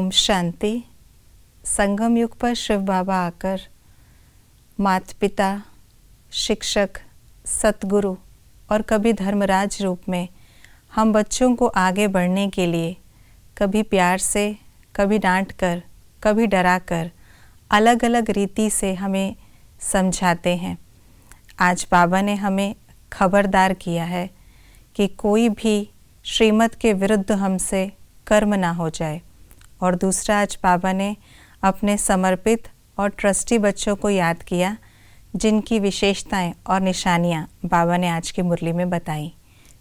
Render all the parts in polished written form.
ओम शांति। संगम युग पर शिव बाबा आकर माता पिता, शिक्षक, सतगुरु और कभी धर्मराज रूप में हम बच्चों को आगे बढ़ने के लिए कभी प्यार से, कभी डांट कर, कभी डरा कर अलग अलग रीति से हमें समझाते हैं। आज बाबा ने हमें खबरदार किया है कि कोई भी श्रीमत के विरुद्ध हमसे कर्म ना हो जाए। और दूसरा, आज बाबा ने अपने समर्पित और ट्रस्टी बच्चों को याद किया जिनकी विशेषताएं और निशानियां बाबा ने आज की मुरली में बताई।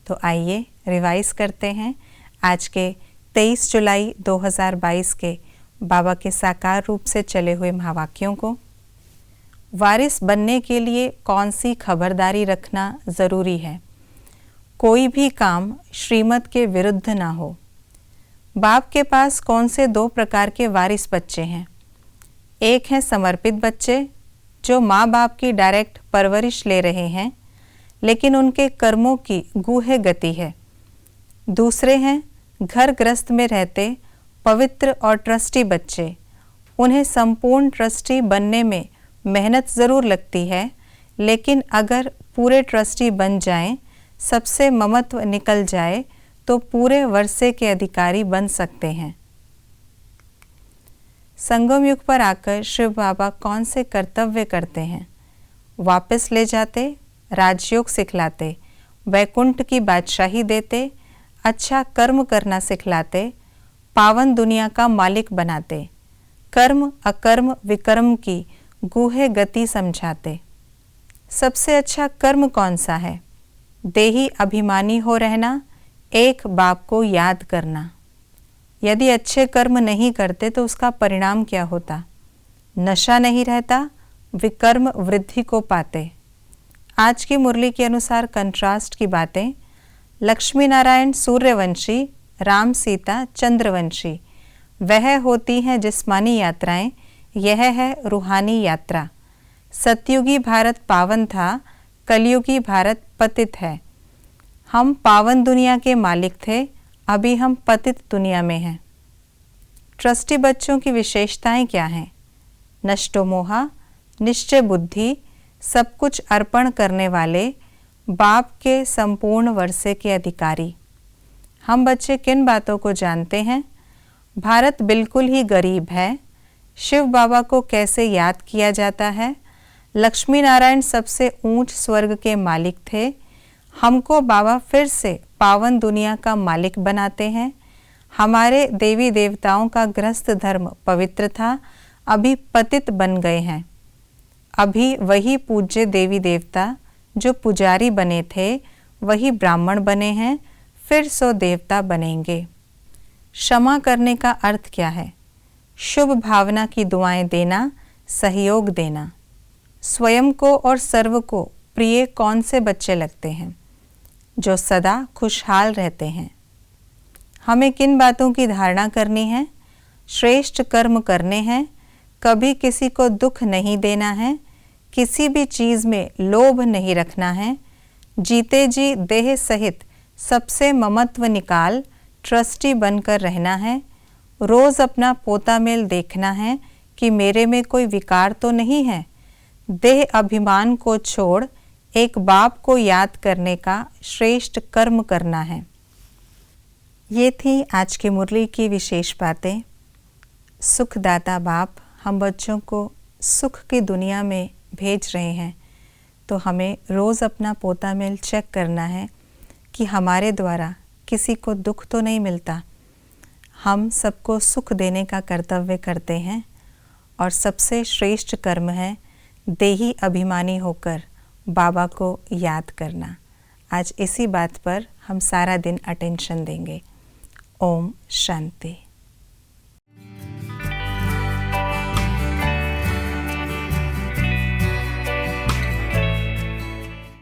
तो आइए रिवाइज करते हैं आज के 23 जुलाई 2022 के बाबा के साकार रूप से चले हुए महावाक्यों को। वारिस बनने के लिए कौन सी खबरदारी रखना ज़रूरी है? कोई भी काम श्रीमत के विरुद्ध ना हो। बाप के पास कौन से दो प्रकार के वारिस बच्चे हैं? एक हैं समर्पित बच्चे जो माँ बाप की डायरेक्ट परवरिश ले रहे हैं लेकिन उनके कर्मों की गूढ़ गति है। दूसरे हैं घर गृहस्थ में रहते पवित्र और ट्रस्टी बच्चे। उन्हें संपूर्ण ट्रस्टी बनने में मेहनत ज़रूर लगती है, लेकिन अगर पूरे ट्रस्टी बन जाएं, सबसे ममत्व निकल जाए तो पूरे वर्षे के अधिकारी बन सकते हैं। संगम युग पर आकर शिव बाबा कौन से कर्तव्य करते हैं? वापस ले जाते, राजयोग सिखलाते, वैकुंठ की बादशाही देते, अच्छा कर्म करना सिखलाते, पावन दुनिया का मालिक बनाते, कर्म अकर्म विकर्म की गूढ़ गति समझाते। सबसे अच्छा कर्म कौन सा है? देही अभिमानी हो रहना, एक बाप को याद करना। यदि अच्छे कर्म नहीं करते तो उसका परिणाम क्या होता? नशा नहीं रहता, विकर्म वृद्धि को पाते। आज की मुरली के अनुसार कंट्रास्ट की बातें। लक्ष्मी नारायण सूर्यवंशी, राम सीता चंद्रवंशी। वह होती हैं जिस्मानी यात्राएं, यह है रूहानी यात्रा। सतयुगी भारत पावन था, कलयुगी भारत पतित है। हम पावन दुनिया के मालिक थे, अभी हम पतित दुनिया में हैं। ट्रस्टी बच्चों की विशेषताएं क्या हैं? नष्टो मोहा, निश्चय बुद्धि, सब कुछ अर्पण करने वाले, बाप के संपूर्ण वर्षे के अधिकारी। हम बच्चे किन बातों को जानते हैं? भारत बिल्कुल ही गरीब है। शिव बाबा को कैसे याद किया जाता है? लक्ष्मी नारायण सबसे ऊंच स्वर्ग के मालिक थे। हमको बाबा फिर से पावन दुनिया का मालिक बनाते हैं। हमारे देवी देवताओं का गृहस्थ धर्म पवित्र था, अभी पतित बन गए हैं। अभी वही पूज्य देवी देवता जो पुजारी बने थे वही ब्राह्मण बने हैं, फिर सो देवता बनेंगे। क्षमा करने का अर्थ क्या है? शुभ भावना की दुआएं देना, सहयोग देना। स्वयं को और सर्व को प्रिय कौन से बच्चे लगते हैं? जो सदा खुशहाल रहते हैं। हमें किन बातों की धारणा करनी है? श्रेष्ठ कर्म करने हैं, कभी किसी को दुख नहीं देना है, किसी भी चीज़ में लोभ नहीं रखना है, जीते जी देह सहित सबसे ममत्व निकाल ट्रस्टी बनकर रहना है, रोज़ अपना पोता मेल देखना है कि मेरे में कोई विकार तो नहीं है, देह अभिमान को छोड़ एक बाप को याद करने का श्रेष्ठ कर्म करना है। ये थी आज की मुरली की विशेष बातें। सुखदाता बाप हम बच्चों को सुख की दुनिया में भेज रहे हैं, तो हमें रोज़ अपना पोता मेल चेक करना है कि हमारे द्वारा किसी को दुख तो नहीं मिलता। हम सबको सुख देने का कर्तव्य करते हैं और सबसे श्रेष्ठ कर्म है देही अभिमानी होकर बाबा को याद करना। आज इसी बात पर हम सारा दिन अटेंशन देंगे। ओम शांति।